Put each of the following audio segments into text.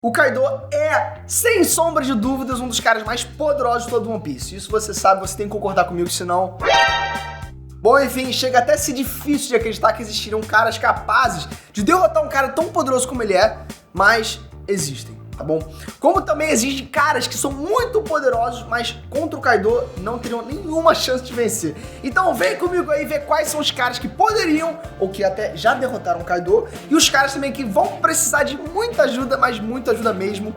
O Kaido é, sem sombra de dúvidas, um dos caras mais poderosos de todo o One Piece. Isso você sabe, você tem que concordar comigo, senão... Bom, enfim, chega até a ser difícil de acreditar que existiriam caras capazes de derrotar um cara tão poderoso como ele é, mas existem, tá bom? Como também existem caras que são muito poderosos, mas contra o Kaido não teriam nenhuma chance de vencer. Então vem comigo aí ver quais são os caras que poderiam, ou que até já derrotaram o Kaido, e os caras também que vão precisar de muita ajuda, mas muita ajuda mesmo,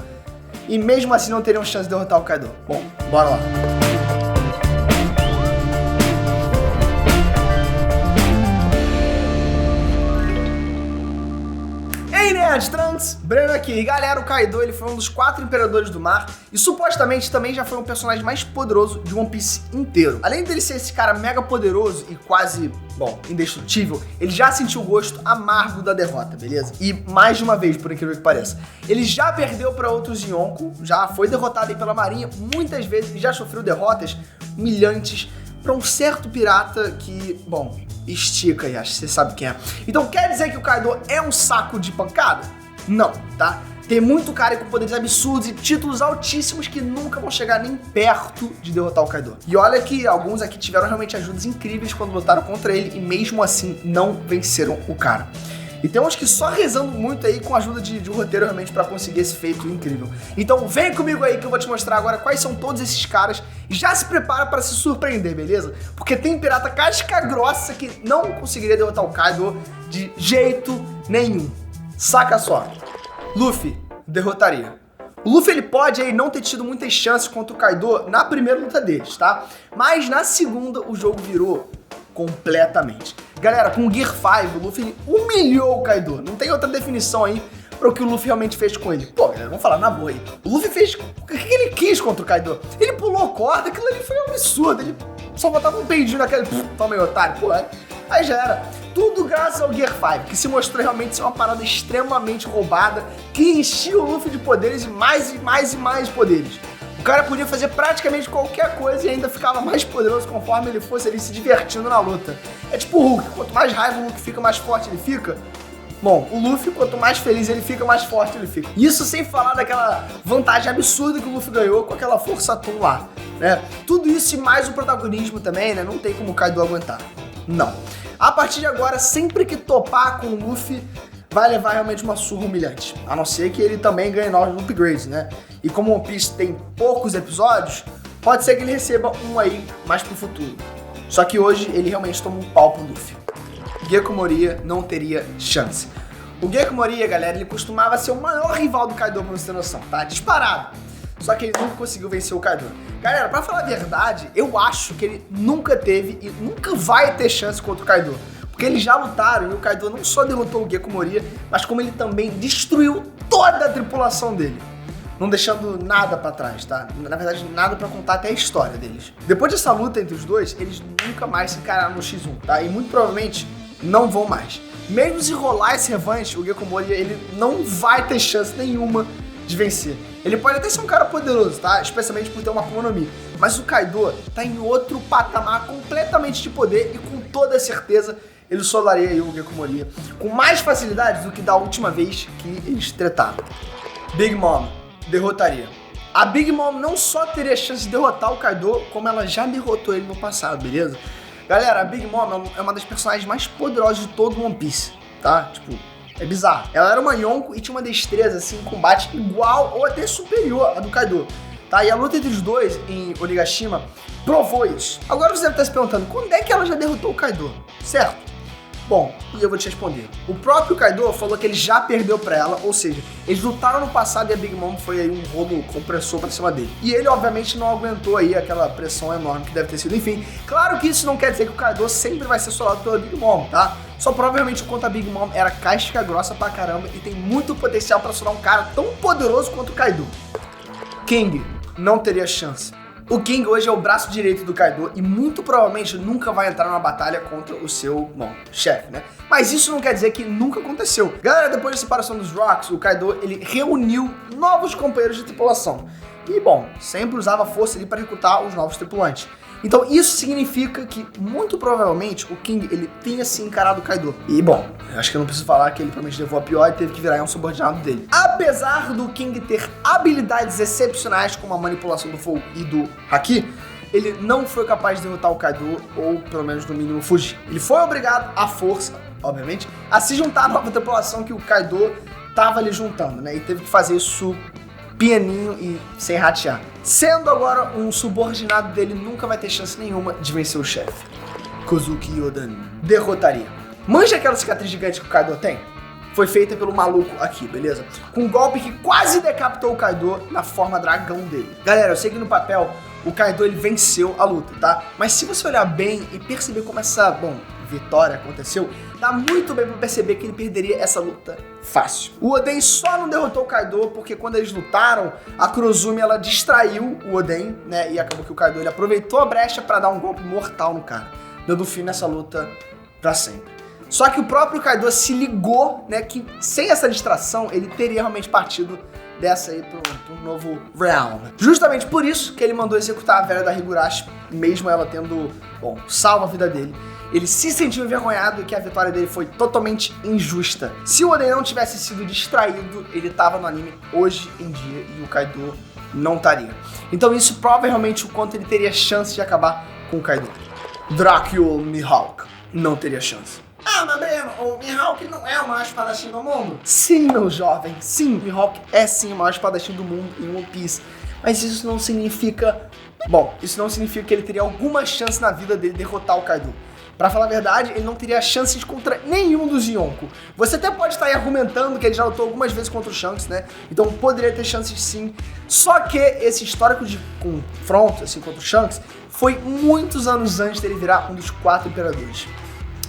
e mesmo assim não teriam chance de derrotar o Kaido. Bom, bora lá. Trunks, Breno aqui. E galera, o Kaido ele foi um dos 4 imperadores do mar e supostamente também já foi um personagem mais poderoso de One Piece inteiro. Além dele ser esse cara mega poderoso e quase, bom, indestrutível, ele já sentiu o gosto amargo da derrota, beleza? E mais de uma vez, por incrível que pareça. Ele já perdeu para outros Yonko, já foi derrotado aí pela marinha muitas vezes e já sofreu derrotas humilhantes para um certo pirata que, bom, estica aí, acho que você sabe quem é. Então quer dizer que o Kaido é um saco de pancada? Não, tá? Tem muito cara com poderes absurdos e títulos altíssimos que nunca vão chegar nem perto de derrotar o Kaido. E olha que alguns aqui tiveram realmente ajudas incríveis quando lutaram contra ele e mesmo assim não venceram o cara. E tem uns que só rezando muito aí com a ajuda de roteiro realmente pra conseguir esse feito incrível. Então vem comigo aí que eu vou te mostrar agora quais são todos esses caras e já se prepara pra se surpreender, beleza? Porque tem pirata casca grossa que não conseguiria derrotar o Kaido de jeito nenhum. Saca só. Luffy derrotaria. O Luffy ele pode aí não ter tido muitas chances contra o Kaido na primeira luta deles, tá? Mas na segunda o jogo virou completamente. Galera, com o Gear 5, o Luffy humilhou o Kaido. Não tem outra definição aí para o que o Luffy realmente fez com ele. Pô, galera, vamos falar na boa aí. O Luffy fez o que ele quis contra o Kaido. Ele pulou corda, aquilo ali foi um absurdo. Ele só botava um peidinho naquele... Toma aí, otário. Pô, aí já era. Tudo graças ao Gear 5, que se mostrou realmente ser uma parada extremamente roubada, que enchia o Luffy de poderes e mais poderes. O cara podia fazer praticamente qualquer coisa e ainda ficava mais poderoso conforme ele fosse ali se divertindo na luta. É tipo o Hulk, quanto mais raiva o Hulk fica, mais forte ele fica. Bom, o Luffy, quanto mais feliz ele fica, mais forte ele fica. Isso sem falar daquela vantagem absurda que o Luffy ganhou com aquela força Atum lá, né? Tudo isso e mais o protagonismo também, né? Não tem como o Kaido aguentar. Não. A partir de agora, sempre que topar com o Luffy, vai levar realmente uma surra humilhante. A não ser que ele também ganhe novos upgrades, né? E como One Piece tem poucos episódios, pode ser que ele receba um aí mais pro futuro. Só que hoje ele realmente toma um pau pro Luffy. Gekko Moria não teria chance. O Gekko Moria, galera, ele costumava ser o maior rival do Kaido, pra você ter noção, tá? Disparado. Só que ele nunca conseguiu vencer o Kaido. Galera, pra falar a verdade, eu acho que ele nunca teve e nunca vai ter chance contra o Kaido. Porque eles já lutaram e o Kaido não só derrotou o Gekko Moria, mas como ele também destruiu toda a tripulação dele. Não deixando nada pra trás, tá? Na verdade, nada pra contar até a história deles. Depois dessa luta entre os dois, eles nunca mais se encararam no X1, tá? E muito provavelmente não vão mais. Mesmo se rolar esse revanche, o Gekko Moria, ele não vai ter chance nenhuma de vencer. Ele pode até ser um cara poderoso, tá? Especialmente por ter uma Akuma no Mi. Mas o Kaido tá em outro patamar completamente de poder e com toda certeza ele soldaria aí o Gekko Moria com mais facilidade do que da última vez que eles tretaram. Big Mom derrotaria. A Big Mom não só teria chance de derrotar o Kaido, como ela já derrotou ele no passado, beleza? Galera, a Big Mom é uma das personagens mais poderosas de todo o One Piece, tá? Tipo, é bizarro. Ela era uma Yonko e tinha uma destreza, assim, em combate igual ou até superior à do Kaido, tá? E a luta entre os dois em Onigashima provou isso. Agora você deve estar se perguntando, quando é que ela já derrotou o Kaido, certo? Bom, e eu vou te responder. O próprio Kaido falou que ele já perdeu pra ela, ou seja, eles lutaram no passado e a Big Mom foi aí um rolo compressor pra cima dele. E ele, obviamente, não aguentou aí aquela pressão enorme que deve ter sido. Enfim, claro que isso não quer dizer que o Kaido sempre vai ser soldado pela Big Mom, tá? Só provavelmente o quanto a Big Mom era casca grossa pra caramba e tem muito potencial pra soldar um cara tão poderoso quanto o Kaido. King não teria chance. O King hoje é o braço direito do Kaido e muito provavelmente nunca vai entrar numa batalha contra o seu, bom, chefe, né? Mas isso não quer dizer que nunca aconteceu. Galera, depois da separação dos Rocks, o Kaido, ele reuniu novos companheiros de tripulação. E, bom, sempre usava força ali para recrutar os novos tripulantes. Então isso significa que, muito provavelmente, o King, ele tenha se encarado o Kaido. E, bom, acho que eu não preciso falar que ele provavelmente levou a pior e teve que virar um subordinado dele. Apesar do King ter habilidades excepcionais como a manipulação do fogo e do Haki, ele não foi capaz de derrotar o Kaido, ou pelo menos no mínimo fugir. Ele foi obrigado à força, obviamente, a se juntar à nova tripulação que o Kaido tava ali juntando, né? E teve que fazer isso pianinho e sem ratear. Sendo agora um subordinado dele, nunca vai ter chance nenhuma de vencer o chefe. Kozuki Oden derrotaria. Manja aquela cicatriz gigante que o Kaido tem? Foi feita pelo maluco aqui, beleza? Com um golpe que quase decapitou o Kaido na forma dragão dele. Galera, eu sei que no papel o Kaido ele venceu a luta, tá? Mas se você olhar bem e perceber como essa, vitória aconteceu, dá muito bem pra perceber que ele perderia essa luta fácil. O Oden só não derrotou o Kaido porque quando eles lutaram, a Kurozumi ela distraiu o Oden, né? E acabou que o Kaido ele aproveitou a brecha pra dar um golpe mortal no cara, dando fim nessa luta pra sempre. Só que o próprio Kaido se ligou, né, que sem essa distração ele teria realmente partido dessa aí pro novo realm. Justamente por isso que ele mandou executar a velha da Higurashi, mesmo ela tendo, salvo a vida dele. Ele se sentiu envergonhado e que a vitória dele foi totalmente injusta. Se o Oden não tivesse sido distraído, ele tava no anime hoje em dia e o Kaido não estaria. Então isso prova realmente o quanto ele teria chance de acabar com o Kaido. Dracula Mihawk não teria chance. Ah, mas Breno, o Mihawk não é o maior espadachim do mundo? Sim, meu jovem, sim, Mihawk é sim o maior espadachim do mundo em One Piece. Mas isso não significa... isso não significa que ele teria alguma chance na vida dele derrotar o Kaido. Pra falar a verdade, ele não teria chances contra nenhum dos Yonko. Você até pode estar aí argumentando que ele já lutou algumas vezes contra o Shanks, né? Então poderia ter chances sim. Só que esse histórico de confronto, assim, contra o Shanks, foi muitos anos antes dele virar um dos 4 imperadores.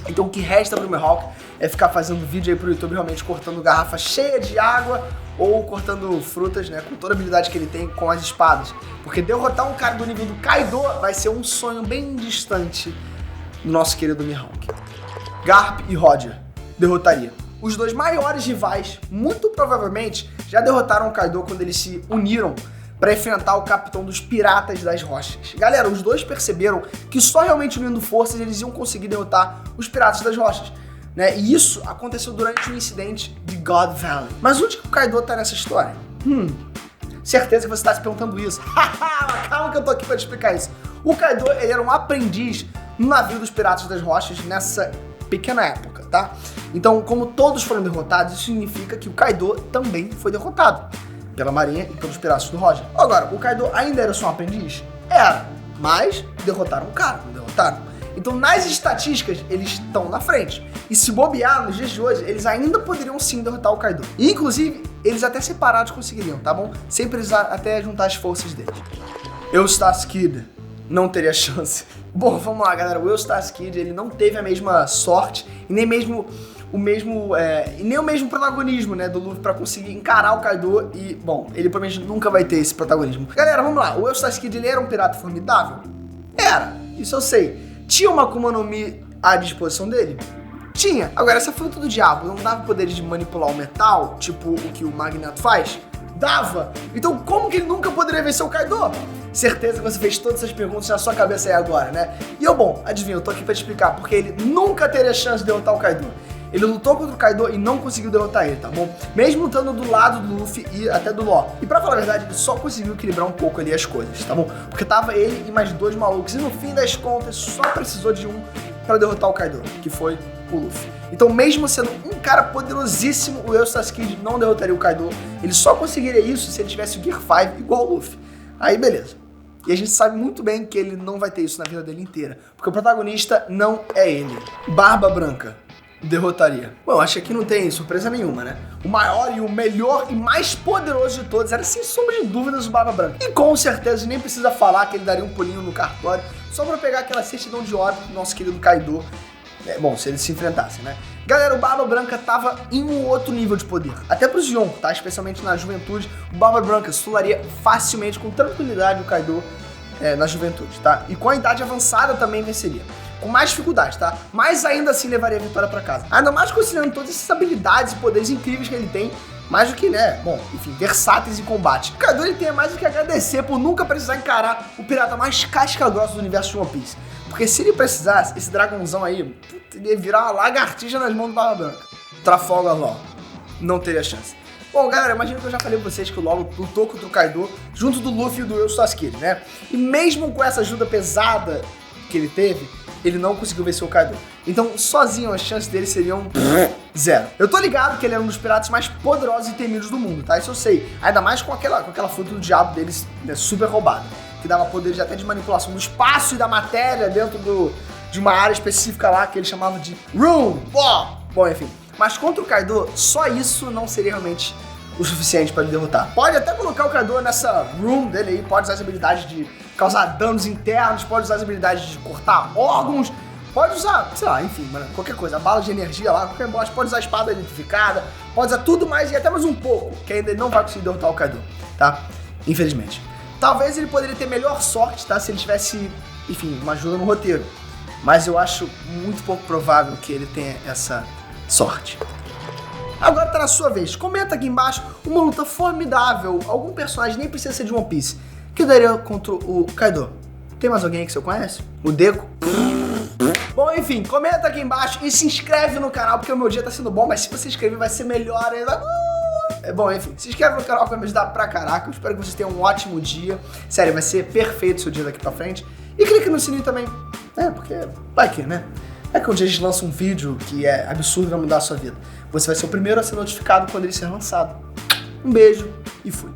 Então o que resta pro Mihawk é ficar fazendo vídeo aí pro YouTube realmente cortando garrafa cheia de água ou cortando frutas, né, com toda a habilidade que ele tem com as espadas. Porque derrotar um cara do nível do Kaido vai ser um sonho bem distante do nosso querido Mihawk. Garp e Roger derrotaria. Os dois maiores rivais, muito provavelmente, já derrotaram o Kaido quando eles se uniram para enfrentar o capitão dos Piratas das Rochas. Galera, os dois perceberam que só realmente unindo forças eles iam conseguir derrotar os Piratas das Rochas, né? E isso aconteceu durante o incidente de God Valley. Mas onde que o Kaido tá nessa história? Certeza que você tá se perguntando isso. Calma que eu tô aqui para te explicar isso. O Kaido, ele era um aprendiz no navio dos Piratas das Rochas nessa pequena época, tá? Então, como todos foram derrotados, isso significa que o Kaido também foi derrotado pela marinha e pelos piratas do Roger. Agora, o Kaido ainda era só um aprendiz? Era, mas derrotaram o cara, não derrotaram. Então, nas estatísticas, eles estão na frente. E se bobear, nos dias de hoje, eles ainda poderiam sim derrotar o Kaido. E, inclusive, eles até separados conseguiriam, tá bom? Sem precisar até juntar as forças deles. Eustácio Kid não teria chance. Bom, vamos lá, galera. O Eustácio Kid, ele não teve a mesma sorte e nem mesmo o mesmo protagonismo, né, do Luffy pra conseguir encarar o Kaido e, ele provavelmente nunca vai ter esse protagonismo. Galera, vamos lá. O Eustácio Kid, ele era um pirata formidável? Era, isso eu sei. Tinha uma Akuma no Mi à disposição dele? Tinha. Agora, essa fruta do diabo não dava poderes de manipular o metal, tipo o que o Magneto faz? Dava. Então, como que ele nunca poderia vencer o Kaido? Certeza que você fez todas essas perguntas na sua cabeça aí agora, né? E adivinha, eu tô aqui pra te explicar, porque ele nunca teria chance de derrotar o Kaido. Ele lutou contra o Kaido e não conseguiu derrotar ele, tá bom? Mesmo lutando do lado do Luffy e até do Law. E pra falar a verdade, ele só conseguiu equilibrar um pouco ali as coisas, tá bom? Porque tava ele e mais 2 malucos. E no fim das contas, só precisou de um pra derrotar o Kaido, que foi o Luffy. Então, mesmo sendo um cara poderosíssimo, o Eustácio Kid não derrotaria o Kaido. Ele só conseguiria isso se ele tivesse o Gear 5 igual o Luffy. Aí, beleza. E a gente sabe muito bem que ele não vai ter isso na vida dele inteira. Porque o protagonista não é ele. Barba Branca derrotaria. Bom, acho que aqui não tem surpresa nenhuma, né? O maior e o melhor e mais poderoso de todos era, sem sombra de dúvidas, o Barba Branca. E com certeza nem precisa falar que ele daria um pulinho no cartório só pra pegar aquela certidão de óbito do nosso querido Kaido. Se eles se enfrentassem, né? Galera, o Barba Branca tava em um outro nível de poder. Até pros Yonko, tá? Especialmente na juventude, o Barba Branca solaria facilmente, com tranquilidade, o Kaido na juventude, tá? E com a idade avançada também venceria. Com mais dificuldade, tá? Mas ainda assim levaria a vitória pra casa. Ainda mais considerando todas essas habilidades e poderes incríveis que ele tem, mais do que, né, bom, enfim, versáteis em combate. O Kaido ele tem mais do que agradecer por nunca precisar encarar o pirata mais casca-grossa do universo de One Piece. Porque se ele precisasse, esse dragãozão aí, puta, ele ia virar uma lagartixa nas mãos do Barba Branca. Trafalgar Law. Não teria chance. Bom, galera, imagina que eu já falei pra vocês que o Law lutou contra o Kaido junto do Luffy e do Eu Sasuke, né? E mesmo com essa ajuda pesada que ele teve, ele não conseguiu vencer o Kaido. Então, sozinho, as chances dele seriam 0. Eu tô ligado que ele era um dos piratas mais poderosos e temidos do mundo, tá? Isso eu sei. Ainda mais com aquela fruta do diabo deles, né, super roubada, que dava poderes até de manipulação do espaço e da matéria dentro de uma área específica lá que ele chamava de Room. Bom, enfim. Mas contra o Kaido, só isso não seria realmente o suficiente para ele derrotar. Pode até colocar o Kaido nessa Room dele aí, pode usar as habilidades de causar danos internos, pode usar as habilidades de cortar órgãos, pode usar, sei lá, enfim, mano, qualquer coisa, a bala de energia lá, qualquer bosta, pode usar a espada eletrificada, pode usar tudo mais e até mais um pouco, que ainda ele não vai conseguir derrotar o Kaido, tá? Infelizmente. Talvez ele poderia ter melhor sorte, tá? Se ele tivesse, enfim, uma ajuda no roteiro. Mas eu acho muito pouco provável que ele tenha essa sorte. Agora tá na sua vez. Comenta aqui embaixo uma luta formidável, algum personagem, nem precisa ser de One Piece, que daria contra o Kaido. Tem mais alguém que você conhece? O Deco? Bom, enfim, comenta aqui embaixo e se inscreve no canal, porque o meu dia tá sendo bom, mas se você se inscrever vai ser melhor ainda. Bom, enfim, se inscreve no canal que vai me ajudar pra caraca. Eu espero que vocês tenham um ótimo dia. Sério, vai ser perfeito o seu dia daqui pra frente. E clique no sininho também, porque vai que, né? É que um dia a gente lança um vídeo que é absurdo e vai mudar a sua vida. Você vai ser o primeiro a ser notificado quando ele ser lançado. Um beijo e fui.